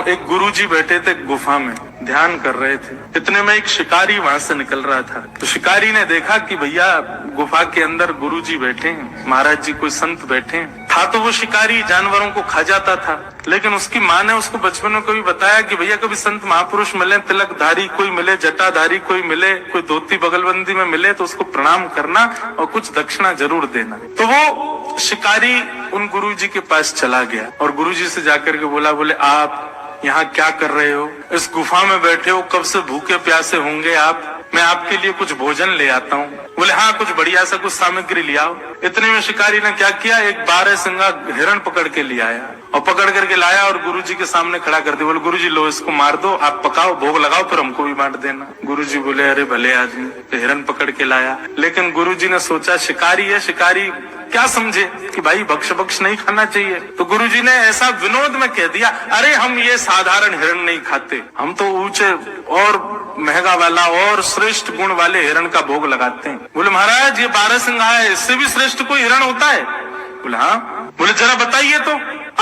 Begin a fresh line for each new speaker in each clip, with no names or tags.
एक गुरुजी बैठे थे गुफा में, ध्यान कर रहे थे। इतने में एक शिकारी वहां से निकल रहा था। तो शिकारी ने देखा कि भैया गुफा के अंदर गुरुजी बैठे हैं, महाराज जी कोई संत बैठे हैं। था तो वो शिकारी जानवरों को खा जाता था, लेकिन उसकी माँ ने उसको बचपन में कभी बताया कि भैया कभी संत महापुरुष मिले, तिलकधारी कोई मिले, जटाधारी कोई मिले, कोई धोती बगलबंदी में मिले तो उसको प्रणाम करना और कुछ दक्षिणा जरूर देना। तो वो शिकारी उन गुरुजी के पास चला गया और गुरुजी से जाकर के बोले आप यहाँ क्या कर रहे हो? इस गुफा में बैठे हो, कब से भूखे प्यासे होंगे आप, मैं आपके लिए कुछ भोजन ले आता हूँ। बोले हाँ, कुछ बढ़िया सा कुछ सामग्री ले आओ। इतने में शिकारी ने क्या किया, एक 12 सिंगा हिरण पकड़ के ले आया और पकड़ करके लाया और गुरुजी के सामने खड़ा कर दिया। बोले गुरुजी लो इसको मार दो, आप पकाओ, भोग लगाओ, फिर हमको भी बांट देना। गुरुजी बोले अरे भले आदमी, तो हिरण पकड़ के लाया। लेकिन गुरुजी ने सोचा शिकारी है, शिकारी क्या समझे कि भाई भक्ष नहीं खाना चाहिए। तो गुरुजी ने ऐसा विनोद में कह दिया, अरे हम ये साधारण हिरण नहीं खाते, हम तो ऊंचे और महंगा वाला और श्रेष्ठ गुण वाले हिरण का भोग लगाते हैं। बोले महाराज ये 12 सिंगा है, इससे भी श्रेष्ठ कोई हिरण होता है? बोले हाँ। बोले जरा बताइए तो,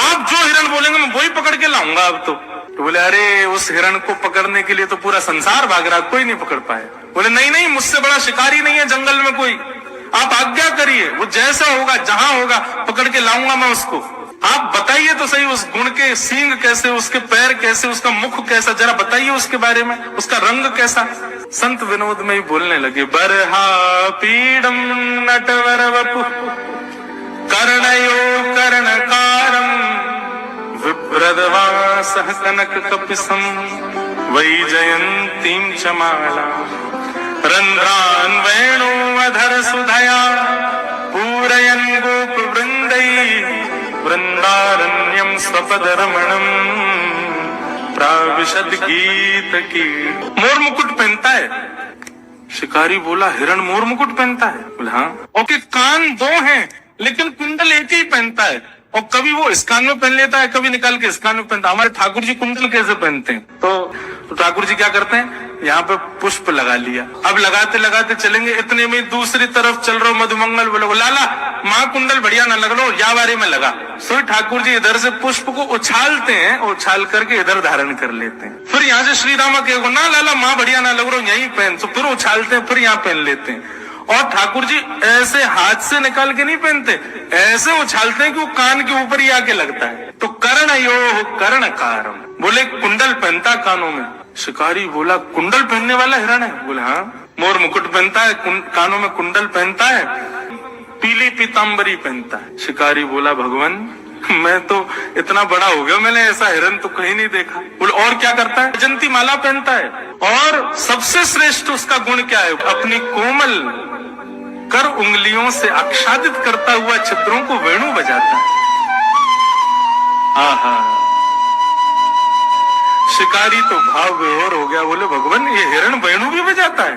आप जो हिरण बोलेंगे मैं वही पकड़ के लाऊंगा अब तो। बोले अरे उस हिरण को पकड़ने के लिए तो पूरा संसार भाग रहा, कोई नहीं पकड़ पाए। बोले नहीं, मुझसे बड़ा शिकारी नहीं है जंगल में कोई, आप आज्ञा करिए, वो जैसा होगा जहां होगा पकड़ के लाऊंगा मैं उसको। आप बताइए तो सही, उस गुण के सींग कैसे, उसके पैर कैसे, उसका मुख कैसा, जरा बताइए उसके बारे में, उसका रंग कैसा। संत विनोद में ही बोलने लगे, बरहा पीडम नटवर वपु कर्णयो कर्णकारम विभ्रदवासः कनक कपिसम वैजयंतीं च माला रंध्रान वेणु अधर सुधया पूरयन गोप वृंदै वृंदारण्यम स्वपद रमणम प्राविशद गीत की। मोर मुकुट पहनता है? शिकारी बोला हिरण मोर मुकुट पहनता है? बोला हाँ। ओके, कान 2 हैं लेकिन कुंडल एक ही पहनता है, और कभी वो इस कान में पहन लेता है, कभी निकाल के इस कान में पहनता है। हमारे ठाकुर जी कुंडल कैसे पहनते हैं? तो ठाकुर जी क्या करते हैं, यहाँ पे पुष्प लगा लिया, अब लगाते लगाते चलेंगे, इतने में दूसरी तरफ चल रहे मधुमंगल बोलो लाला माँ कुंडल बढ़िया ना लग लो, या बारे में लगा। सो ठाकुर जी इधर से पुष्प को उछालते हैं, उछाल करके इधर धारण कर लेते हैं। फिर यहाँ से श्री रामा कहेगा ना लाला माँ बढ़िया ना लग रहा, यही पहन, तो फिर उछालते हैं, फिर यहाँ पहन लेते हैं। और ठाकुर जी ऐसे हाथ से निकाल के नहीं पहनते, ऐसे उछालते हैं कि वो कान के ऊपर ही आके लगता है। तो कर्णयो कर्णकारम, बोले कुंडल पहनता कानों में। शिकारी बोला कुंडल पहनने वाला हिरण है? बोले हाँ। मोर मुकुट पहनता है, कानों में कुंडल पहनता है, पीली पीताम्बरी पहनता है। शिकारी बोला भगवान मैं तो इतना बड़ा हो गया, मैंने ऐसा हिरण तो कहीं नहीं देखा। बोले और क्या करता है? वैजंती माला पहनता है, और सबसे श्रेष्ठ उसका गुण क्या है, अपनी कोमल कर उंगलियों से आच्छादित करता हुआ छिद्रों को वेणु बजाता है। आहा, शिकारी तो भाव विभोर हो गया, बोले भगवान ये हिरण वेणु भी बजाता है?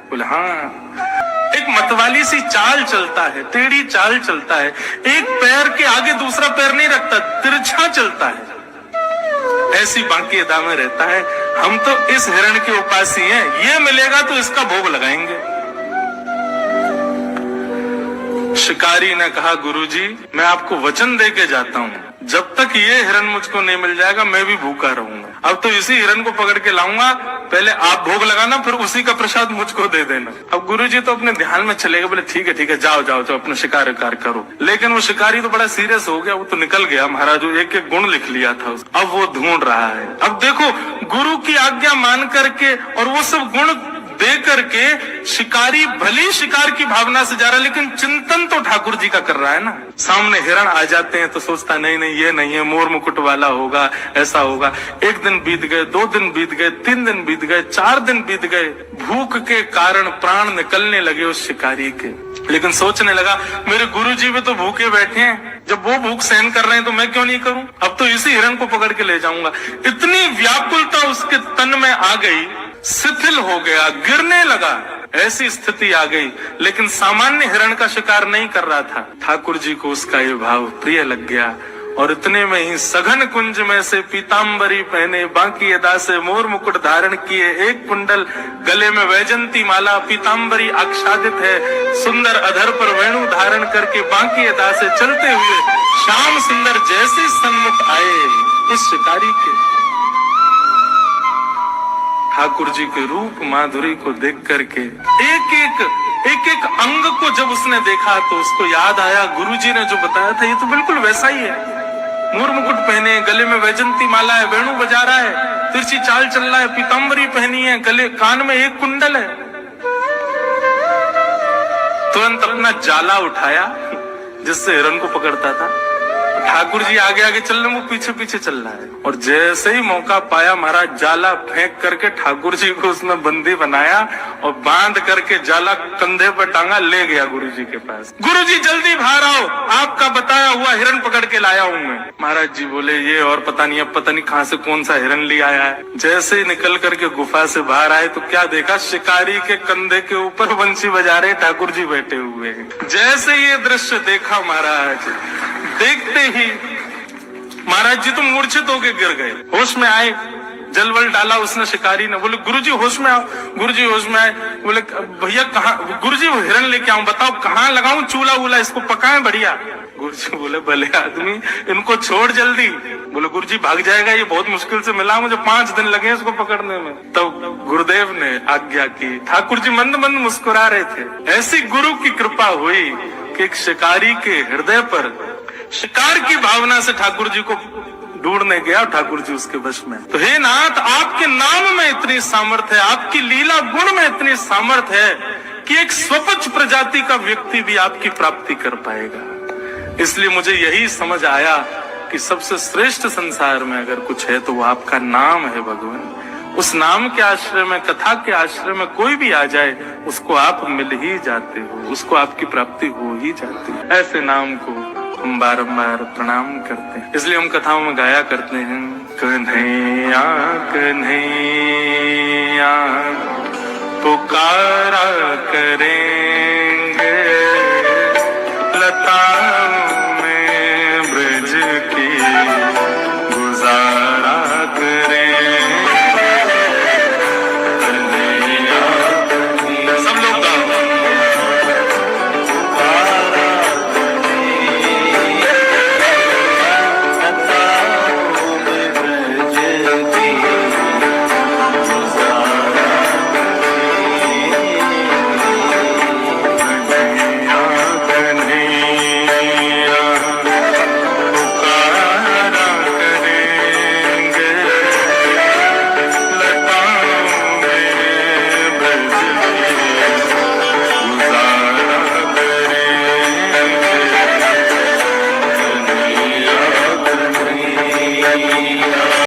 बोले हाँ। एक मतवाली सी चाल चलता है, टेढ़ी चाल चलता है, एक पैर के आगे दूसरा पैर नहीं रखता, तिरछा चलता है, ऐसी बांकी अदा में रहता है। हम तो इस हिरण के उपासी हैं, ये मिलेगा तो इसका भोग लगाएंगे। शिकारी ने कहा गुरुजी मैं आपको वचन दे के जाता हूँ, जब तक ये हिरण मुझको नहीं मिल जाएगा मैं भी भूखा रहूंगा। अब तो इसी हिरण को पकड़ के लाऊंगा, पहले आप भोग लगाना, फिर उसी का प्रसाद मुझको दे देना। अब गुरुजी तो अपने ध्यान में चले गए, बोले ठीक है जाओ अपना शिकार करो। लेकिन वो शिकारी तो बड़ा सीरियस हो गया, वो तो निकल गया। महाराज एक एक गुण लिख लिया था, अब वो ढूंढ रहा है। अब देखो गुरु की आज्ञा मान करके और वो सब गुण दे करके शिकारी भली शिकार की भावना से जा रहा है, लेकिन चिंतन तो ठाकुर जी का कर रहा है ना। सामने हिरण आ जाते हैं तो सोचता नहीं ये नहीं है, मोर मुकुट वाला होगा, ऐसा होगा। 1 दिन बीत गए, 2 दिन बीत गए, 3 दिन बीत गए, 4 दिन बीत गए। भूख के कारण प्राण निकलने लगे उस शिकारी के, लेकिन सोचने लगा मेरे गुरु जी भी तो भूखे बैठे हैं, जब वो भूख सहन कर रहे हैं तो मैं क्यों नहीं करूं, अब तो इसी हिरण को पकड़ के ले जाऊंगा। इतनी व्याकुलता उसके तन में आ गई, शिथिल हो गया, गिरने लगा, ऐसी स्थिति आ गई। लेकिन सामान्य हिरण का शिकार नहीं कर रहा था, ठाकुर जी को उसका ये भाव प्रिय लग गया। और इतने में ही सघन कुंज में से पीताम्बरी पहने, बांकी अदा से मोर मुकुट धारण किए, एक कुंडल गले में वैजंती माला, पीताम्बरी आच्छादित है, सुंदर अधर पर वेणु धारण करके बांकी अदा से चलते हुए श्याम सुंदर जैसे सन्मुख आए उस शिकारी के। ठाकुर जी के रूप माधुरी को देख करके एक एक अंग को जब उसने देखा तो उसको याद आया गुरुजी ने जो बताया था, ये तो बिल्कुल वैसा ही है। मोर मुकुट पहने, गले में वैजंती माला है, वेणु बजा रहा है, तिरछी चाल चल रहा है, पीतांबरी पहनी है, गले कान में एक कुंडल है। तुरंत अपना जाला उठाया जिससे हिरण को पकड़ता था। ठाकुर जी आगे आगे चल रहे, वो पीछे पीछे चल रहा है। और जैसे ही मौका पाया महाराज जाला फेंक करके ठाकुर जी को उसने बंदी बनाया और बांध करके जाला कंधे पर टांगा, ले गया गुरु जी के पास। गुरु जी जल्दी बाहर आओ, आपका बताया हुआ हिरण पकड़ के लाया हूं मैं। महाराज जी बोले ये और पता नहीं, अब पता नहीं कहां से कौन सा हिरण ले आया है। जैसे ही निकल करके गुफा से बाहर आए तो क्या देखा, शिकारी के कंधे के ऊपर बंसी बजा रहे ठाकुर जी बैठे हुए हैं। जैसे ये दृश्य देखा महाराज, देखते ही महाराज जी तो मूर्छित होके गिर गए। होश में आए, जलवल डाला उसने शिकारी ने, बोले गुरुजी होश में आओ। गुरुजी होश में आए, बोले भैया कहाँ, गुरुजी वो हिरण लेके आऊं, बताओ कहाँ लगाऊं चूल्हा वूल्हा, इसको पकाएं बढ़िया। गुरुजी बोले भले आदमी, इनको छोड़ जल्दी। बोले गुरुजी भाग जाएगा, ये बहुत मुश्किल से मिला, मुझे 5 दिन लगे इसको पकड़ने में। तब गुरुदेव ने आज्ञा की। ठाकुर जी मंद मंद मुस्कुरा रहे थे। ऐसी गुरु की कृपा हुई कि एक शिकारी के हृदय पर शिकार की भावना से ठाकुर जी को ढूंढने गया, ठाकुर जी उसके वश में। तो हे नाथ, आपके नाम में इतनी सामर्थ्य है, आपकी लीला गुण में इतनी सामर्थ्य है कि एक स्वपच प्रजाति का व्यक्ति भी आपकी प्राप्ति कर पाएगा। इसलिए मुझे यही समझ आया कि सबसे श्रेष्ठ संसार में अगर कुछ है तो वो आपका नाम है भगवान। उस नाम के आश्रय में, कथा के आश्रय में कोई भी आ जाए, उसको आप मिल ही जाते हो, उसको आपकी प्राप्ति हो ही जाती है। ऐसे नाम को हम बारंबार प्रणाम करते हैं। इसलिए हम कथाओं में गाया करते हैं, कन्हैया कन्हैया पुकारा करें